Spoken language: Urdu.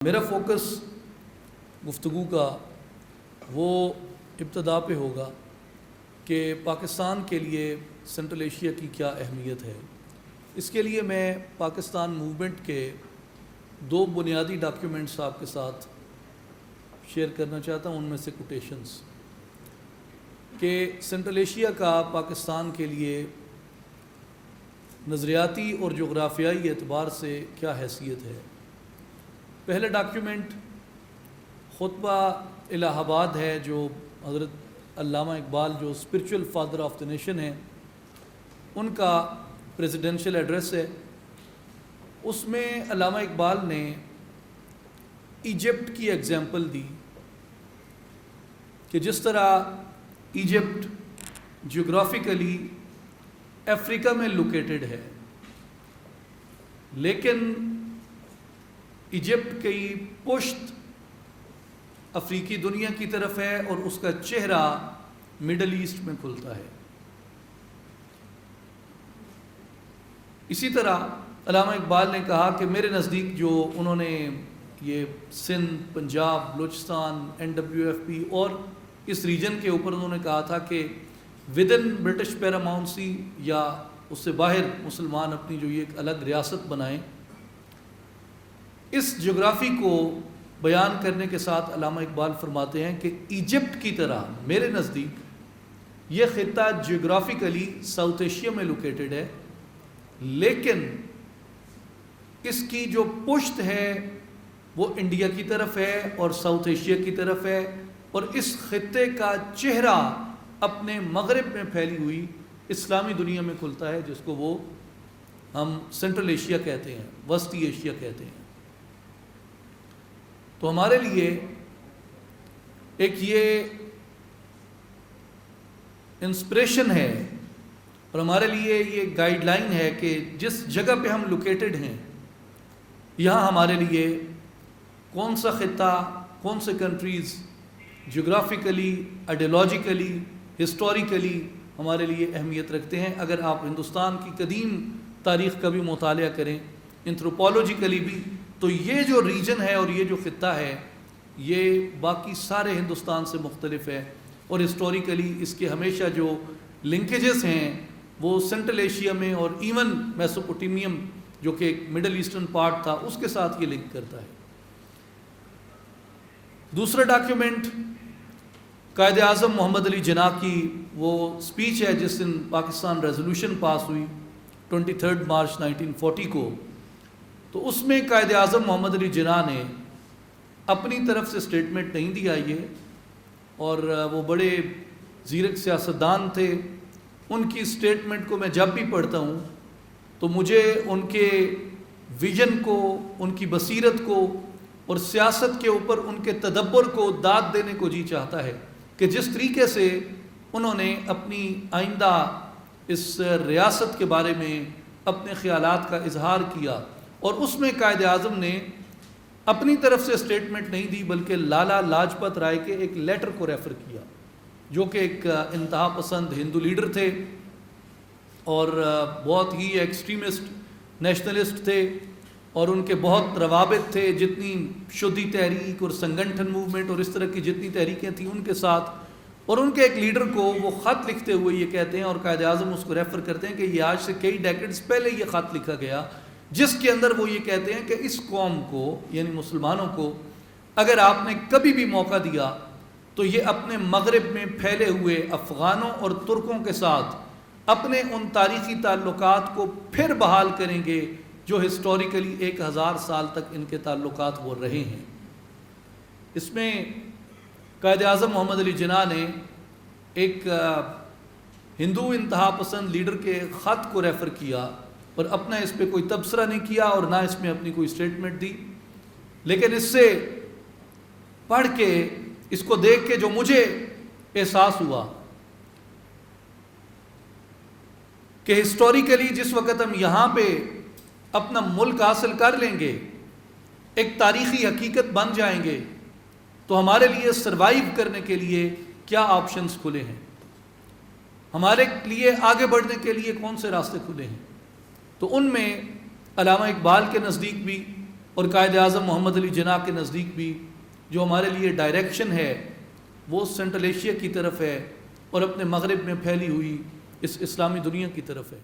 میرا فوکس گفتگو کا وہ ابتدا پہ ہوگا کہ پاکستان کے لیے سنٹرل ایشیا کی کیا اہمیت ہے۔ اس کے لیے میں پاکستان موومنٹ کے دو بنیادی ڈاکیومنٹس آپ کے ساتھ شیئر کرنا چاہتا ہوں، ان میں سے کوٹیشنز کہ سنٹرل ایشیا کا پاکستان کے لیے نظریاتی اور جغرافیائی اعتبار سے کیا حیثیت ہے۔ پہلا ڈاکیومنٹ خطبہ الہ آباد ہے، جو حضرت علامہ اقبال جو spiritual father of the nation ہیں ان کا پریزیڈنشل ایڈریس ہے۔ اس میں علامہ اقبال نے ایجپٹ کی ایگزامپل دی کہ جس طرح ایجپٹ جغرافیکلی افریقہ میں لوکیٹڈ ہے، لیکن ایجپٹ کی پشت افریقی دنیا کی طرف ہے اور اس کا چہرہ مڈل ایسٹ میں کھلتا ہے۔ اسی طرح علامہ اقبال نے کہا کہ میرے نزدیک جو انہوں نے یہ سندھ، پنجاب، بلوچستان، NWFP اور اس ریجن کے اوپر انہوں نے کہا تھا کہ ود ان برٹش پیراماؤنسی یا اس سے باہر مسلمان اپنی جو یہ ایک الگ ریاست بنائیں۔ اس جغرافی کو بیان کرنے کے ساتھ علامہ اقبال فرماتے ہیں کہ ایجپٹ کی طرح میرے نزدیک یہ خطہ جغرافیکلی ساؤتھ ایشیا میں لوکیٹڈ ہے، لیکن اس کی جو پشت ہے وہ انڈیا کی طرف ہے اور ساؤتھ ایشیا کی طرف ہے، اور اس خطے کا چہرہ اپنے مغرب میں پھیلی ہوئی اسلامی دنیا میں کھلتا ہے، جس کو وہ ہم سنٹرل ایشیا کہتے ہیں، وسطی ایشیا کہتے ہیں۔ تو ہمارے لیے ایک یہ انسپریشن ہے اور ہمارے لیے یہ گائیڈ لائن ہے کہ جس جگہ پہ ہم لوکیٹڈ ہیں یہاں ہمارے لیے کون سا خطہ، کون سے کنٹریز جغرافیکلی، آئیڈیالوجیکلی، ہسٹوریکلی ہمارے لیے اہمیت رکھتے ہیں۔ اگر آپ ہندوستان کی قدیم تاریخ کا بھی مطالعہ کریں، انتھروپولوجیکلی بھی، تو یہ جو ریجن ہے اور یہ جو خطہ ہے یہ باقی سارے ہندوستان سے مختلف ہے، اور ہسٹوریکلی اس کے ہمیشہ جو لنکیجز ہیں وہ سنٹرل ایشیا میں اور ایون میسوپوٹیمیم جو کہ ایک مڈل ایسٹرن پارٹ تھا اس کے ساتھ یہ لنک کرتا ہے۔ دوسرا ڈاکیومنٹ قائد اعظم محمد علی جناح کی وہ سپیچ ہے جس دن پاکستان ریزولوشن پاس ہوئی 23 مارچ 1940 کو۔ تو اس میں قائد اعظم محمد علی جناح نے اپنی طرف سے سٹیٹمنٹ نہیں دیا یہ، اور وہ بڑے زیرک سیاستدان تھے۔ ان کی سٹیٹمنٹ کو میں جب بھی پڑھتا ہوں تو مجھے ان کے ویژن کو، ان کی بصیرت کو اور سیاست کے اوپر ان کے تدبر کو داد دینے کو جی چاہتا ہے کہ جس طریقے سے انہوں نے اپنی آئندہ اس ریاست کے بارے میں اپنے خیالات کا اظہار کیا، اور اس میں قائد اعظم نے اپنی طرف سے سٹیٹمنٹ نہیں دی بلکہ لالا لاجپت رائے کے ایک لیٹر کو ریفر کیا، جو کہ ایک انتہا پسند ہندو لیڈر تھے اور بہت ہی ایکسٹریمسٹ نیشنلسٹ تھے، اور ان کے بہت روابط تھے، جتنی شدی تحریک اور سنگٹھن موومنٹ اور اس طرح کی جتنی تحریکیں تھیں ان کے ساتھ، اور ان کے ایک لیڈر کو وہ خط لکھتے ہوئے یہ کہتے ہیں، اور قائد اعظم اس کو ریفر کرتے ہیں کہ یہ آج سے کئی ڈیکیڈز پہلے یہ خط لکھا گیا، جس کے اندر وہ یہ کہتے ہیں کہ اس قوم کو یعنی مسلمانوں کو اگر آپ نے کبھی بھی موقع دیا تو یہ اپنے مغرب میں پھیلے ہوئے افغانوں اور ترکوں کے ساتھ اپنے ان تاریخی تعلقات کو پھر بحال کریں گے جو ہسٹوریکلی 1000 سال تک ان کے تعلقات وہ رہے ہیں۔ اس میں قائد اعظم محمد علی جناح نے ایک ہندو انتہا پسند لیڈر کے خط کو ریفر کیا، اور اپنا اس پہ کوئی تبصرہ نہیں کیا اور نہ اس میں اپنی کوئی سٹیٹمنٹ دی، لیکن اس سے پڑھ کے، اس کو دیکھ کے جو مجھے احساس ہوا کہ ہسٹوریکلی جس وقت ہم یہاں پہ اپنا ملک حاصل کر لیں گے، ایک تاریخی حقیقت بن جائیں گے، تو ہمارے لیے سروائیو کرنے کے لیے کیا آپشنز کھلے ہیں، ہمارے لیے آگے بڑھنے کے لیے کون سے راستے کھلے ہیں۔ تو ان میں علامہ اقبال کے نزدیک بھی اور قائد اعظم محمد علی جناح کے نزدیک بھی جو ہمارے لیے ڈائریکشن ہے وہ سینٹرل ایشیا کی طرف ہے اور اپنے مغرب میں پھیلی ہوئی اس اسلامی دنیا کی طرف ہے.